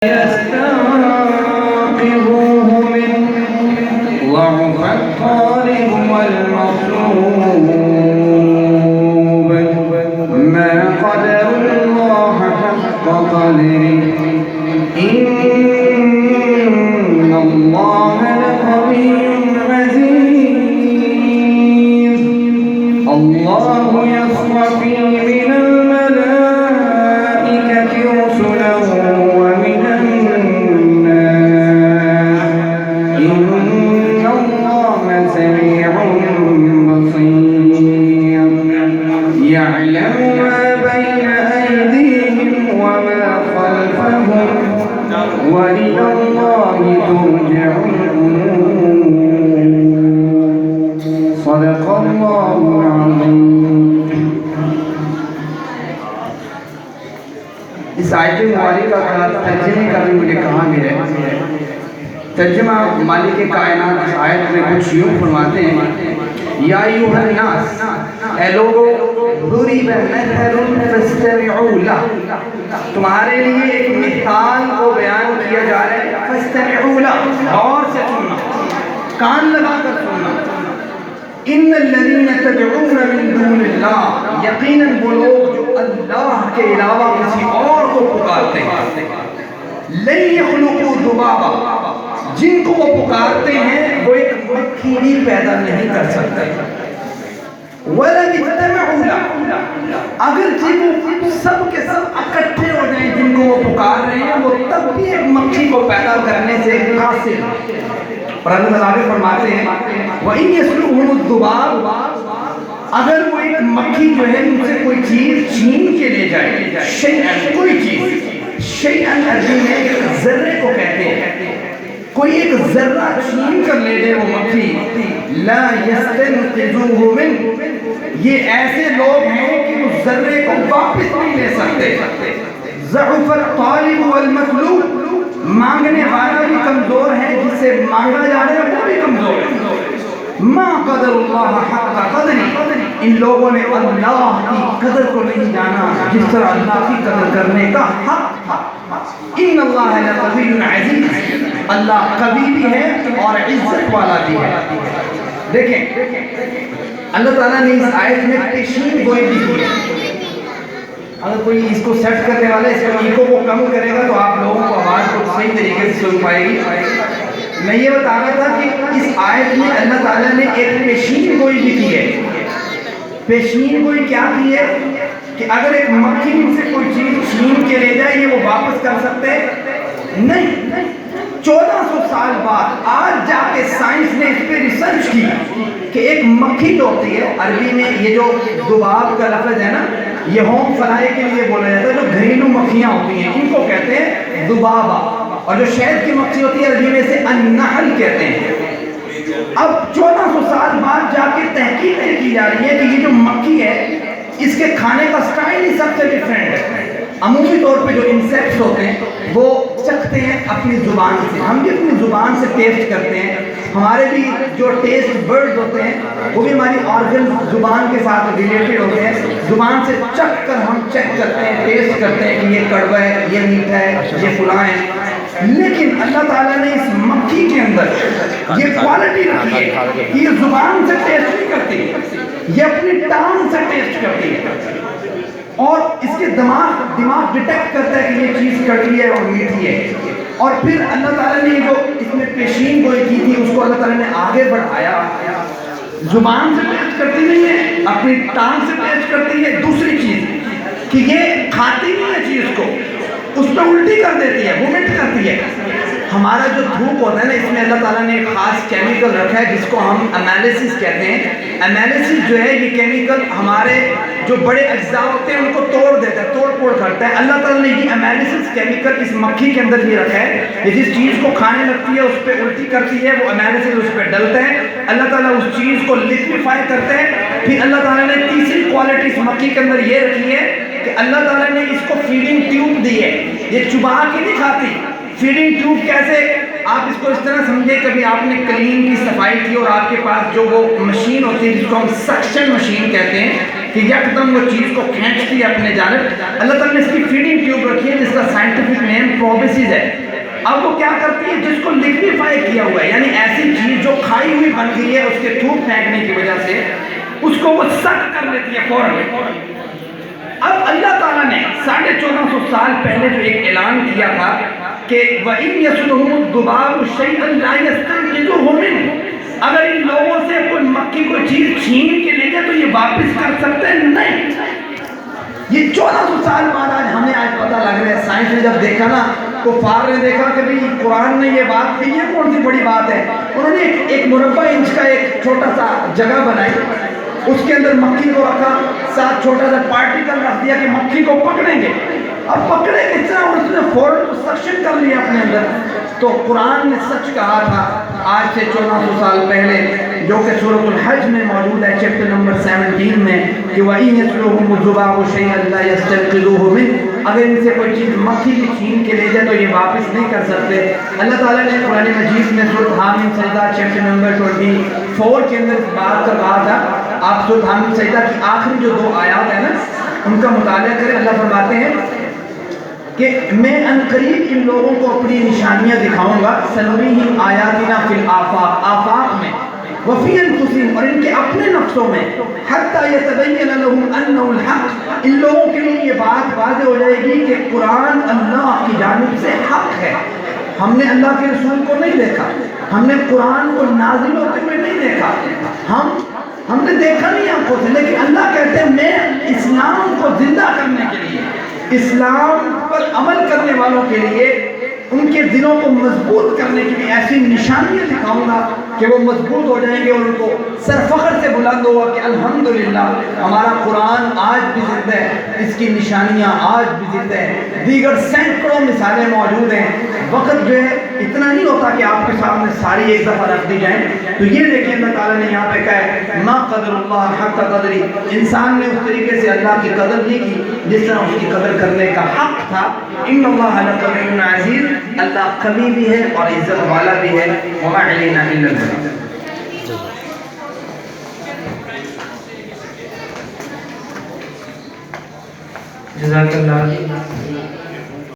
يستنقذوه منه ضعف الطالب والمطلوب ما قدر الله حق قدره إن الله لقوي عزيز الله يصطفي من الملائكة رسله ومن الناس إن الله سميع بصير يعلم ما بين أيديهم وما خلفهم وإلى الله ترجع الأمور صدق الله العظيم. اس آیت مبارکہ کا ترجمے کا بھی مجھے کہاں ملے. ترجمہ مالک کائنات اس آیت میں کچھ یوں فرماتے ہیں: یا ایھا الناس، اے لوگو، ضرب مثل فاستمعوا لہ، تمہارے لیے ایک مثال کو بیان کیا جا رہا ہے. فاستمعوا لہ، غور سے سننا، کان لگا کر سننا. ان الذین تدعون من دون اللہ، یقیناً وہ لوگ جو اللہ کے علاوہ کسی اور کو پکارتے ہیں، لن یخلقوا ذبابا، جن کو وہ پکارتے ہیں وہ ایک مکھی بھی پیدا نہیں کر سکتے. وَلَوِ اجْتَمَعُوا لَهُ، اگرچہ وہ سب کے سب اکٹھے ہو جائیں جن کو وہ پکار رہے ہیں، وہ تب بھی ایک مکھی کو پیدا کرنے سے قاصر. اور اللہ تعالیٰ فرماتے ہیں وَإِنْ يَسْلُبْهُمُ الذُّبَابُ، اگر وہ ایک مکھی جو ہے ان سے کوئی چیز چھین کے لے جائے، شیئاً، کوئی چیز، شیئاً عربی میں ایک ذرے کو کہتے ہیں، کوئی ایک ذرہ چھین کر لے جائے وہ مکھی، لا يستنقذوه منه، یہ ایسے لوگ ہیں کہ اس ذرے کو واپس نہیں لے سکتے. ضعف الطالب والمطلوب، مانگنے والا بھی کمزور ہے، جس سے مانگا جا رہا ہے وہ بھی کمزور ہے. ما قدر اللہ حق قدری، ان لوگوں نے اللہ کی قدر کو نہیں جانا جس طرح اللہ کی قدر کرنے کا حق تھا. ان اللہ لقوی عزیز، اللہ قوی بھی ہے اور عزت والا بھی ہے. دیکھیں اللہ تعالیٰ نے اس آیت میں پیشین گوئی بھی کی ہے. اگر کوئی اس کو سیٹ کرنے والا ہے، اس کو ایکو کو کم کرے گا تو آپ لوگوں کو آواز کو صحیح طریقے سے سن پائے گی. میں یہ بتا رہا تھا کہ اس آیت میں اللہ تعالیٰ نے ایک پیشین گوئی بھی کی ہے. پیشین گوئی کیا کی ہے کہ اگر ایک مکھی ان سے کوئی چیز چھین کے لے جائے یہ وہ واپس کر سکتے نہیں. 1400 سال بعد آج جا کے سائنس نے اس پہ ریسرچ کی کہ ایک مکھی جو ہوتی ہے، عربی میں یہ جو ذباب کا لفظ ہے نا، یہ ہوم فلائی کے لیے بولا جاتا ہے. جو گھریلو مکھیاں ہوتی ہیں ان کو کہتے ہیں ذبابہ، اور جو شہد کی مکھی ہوتی ہے عربی میں سے النحل کہتے ہیں. اب 1400 سال بعد جا کے تحقیق کی جا رہی ہے کہ یہ جو مکھی ہے اس کے کھانے کا سٹائل ہی سب سے ڈیفرنٹ ہے. عمومی طور پہ جو انسیکٹس ہوتے ہیں وہ چکھتے ہیں اپنی زبان سے، ہم بھی اپنی زبان سے ٹیسٹ کرتے ہیں. ہمارے بھی جو ٹیسٹ برڈز ہوتے ہیں وہ بھی ہماری آرگن زبان کے ساتھ ریلیٹڈ ہوتے ہیں. زبان سے چکھ کر ہم چیک کرتے ہیں، ٹیسٹ کرتے ہیں کہ یہ کڑوا ہے، یہ میٹھا ہے، یہ فلاں ہے. لیکن اللہ تعالیٰ نے اس مکھی کے اندر یہ کوالٹی رکھی ہے کہ یہ زبان سے ٹیسٹ نہیں کرتی، یہ اپنی ٹانگ سے ٹیسٹ کرتی ہے، اور اس کے دماغ ڈیٹیکٹ کرتا ہے کہ یہ چیز کڑوی ہے اور میٹھی ہے. اور پھر اللہ تعالیٰ نے جو اس میں پیشین گوئی کی تھی اس کو اللہ تعالیٰ نے آگے بڑھایا. زبان سے ٹیسٹ کرتی نہیں ہے، اپنی ٹانگ سے ٹیسٹ کرتی ہے. دوسری چیز کہ یہ کھاتی نہیں ہے چیز کو، اس پہ الٹی کر دیتی ہے، وومٹ کرتی ہے. ہمارا جو دھوپ ہوتا ہے نا، اس میں اللہ تعالیٰ نے ایک خاص کیمیکل رکھا ہے جس کو ہم انالیسس کہتے ہیں. انالیسس جو ہے یہ کیمیکل ہمارے جو بڑے اجزاء ہوتے ہیں ان کو توڑ دیتا ہے، توڑ پھوڑ کرتا ہے. اللہ تعالیٰ نے یہ انالیسس کیمیکل اس مکھی کے اندر بھی رکھا ہے. یہ جس چیز کو کھانے لگتی ہے اس پہ الٹی کرتی ہے، وہ انالیسس اس پہ ڈلتا ہے. اللہ تعالیٰ اس چیز کو لکویفائی کرتا ہے. پھر اللہ تعالیٰ نے تیسری کوالٹی اس مکھی کے اندر یہ رکھی ہے کہ اللہ تعالیٰ نے اس کو فیڈنگ ٹیوب دی ہے. یہ چبا کے نہیں کھاتی. فیڈنگ ٹیوب کیسے؟ آپ اس کو اس طرح سمجھے، کبھی آپ نے کلین کی صفائی کی اور آپ کے پاس جو وہ مشین ہوتی ہے جس کو ہم سکشن مشین کہتے ہیں، کہ یکدم وہ چیز کو کھینچتی ہے اپنے جانب. اللہ تعالیٰ نے اس کی فیڈنگ ٹیوب رکھی ہے جس کا سائنٹیفک نیم پروبیسز ہے. اب وہ کیا کرتی ہے جس کو لیکویفائی کیا ہوا ہے، یعنی ایسی چیز جو کھائی ہوئی بن گئی ہے اس کے تھوک پھینکنے کی وجہ سے اس کو وہ سک کر لیتی ہے فوراً. اب اللہ تعالیٰ نے 1450 سال پہلے جو ایک اعلان کیا تھا کہ وَإِنْ يَسْلُهُمُ الذُّبَابُ شَيْئًا لَا يَسْتَنْقِذُهُ مِنْهُ، اگر ان لوگوں سے کوئی مکھی کوئی چیز چھین کے لے جائے تو یہ واپس کر سکتے ہیں نہیں. یہ 1400 سال بعد آج ہمیں پتہ لگ رہا ہے. سائنس نے جب دیکھا نا، کفار نے دیکھا کہ بھی قرآن نے یہ بات کی، یہ کون سی بڑی بات ہے. انہوں نے ایک مربع انچ کا ایک چھوٹا سا جگہ بنائی، اس کے اندر مکھی کو رکھا، ساتھ چھوٹا سا پارٹیکل رکھ دیا کہ مکھی کو پکڑیں گے. اب پکڑے کس طرح؟ اور اس نے فوراً سکشن کر لیا اپنے اندر. تو قرآن نے سچ کہا تھا آج سے 1400 سال پہلے، جو کہ سورۃ الحج میں موجود ہے چیپٹر نمبر 17 میں، کہ وَإِنْ يَسْلُهُمُ الذُّبَابُ شَيْئًا لَا يَسْتَنْقِذُوهُ مِنْهُ، اگر ان سے کوئی چیز مکھی کی چھین کے لے جائے تو یہ واپس نہیں کر سکتے. اللہ تعالیٰ نے قرآن مجید میں سورۃ حامیم سجدہ چیپٹر نمبر 24 کے اندر اس بات کا کہا تھا. آپ سورۃ حامیم سجدہ کی آخری جو 2 آیات ہیں نا ان کا مطالعہ کریں. اللہ فرماتے ہیں کہ میں انقریب ان لوگوں کو اپنی نشانیاں دکھاؤں گا، سنریہم آیاتنا فی الآفاق، آفاق میں، وفی انفسہم، اور ان کے اپنے نفسوں میں، حتی یتبین لہم انہ الحق، ان لوگوں کے لیے یہ بات واضح ہو جائے گی کہ قرآن اللہ کی جانب سے حق ہے. ہم نے اللہ کے رسول کو نہیں دیکھا، ہم نے قرآن کو نازل ہوتے ہوئے نہیں دیکھا، ہم نے دیکھا نہیں آنکھوں سے، لیکن اللہ کہتے ہیں میں اسلام کو زندہ کرنے کے لیے، اسلام پر عمل کرنے والوں کے لیے، ان کے دلوں کو مضبوط کرنے کے لیے ایسی نشانیاں دکھاؤں گا کہ وہ مضبوط ہو جائیں گے اور ان کو سرفخر سے بلند ہوگا کہ الحمدللہ ہمارا قرآن آج بھی زندہ ہے، اس کی نشانیاں آج بھی زندہ ہیں. دیگر سینکڑوں مثالیں موجود ہیں. وقت جو ہے اتنا نہیں ہوتا کہ آپ کے سامنے ساری ایک دفعہ رکھ دی جائیں. تو یہ دیکھیں اللہ تعالیٰ نے یہاں پہ کہا ہے ما قدر اللہ حق قدری، انسان نے اس طریقے سے اللہ کی قدر نہیں کی جس طرح اس کی قدر کرنے کا حق تھا. ان اللہ لقوی عزیز، اللہ قوی بھی ہے اور عزت والا بھی ہے. وما علینا الا البلاغ. جزاک اللہ.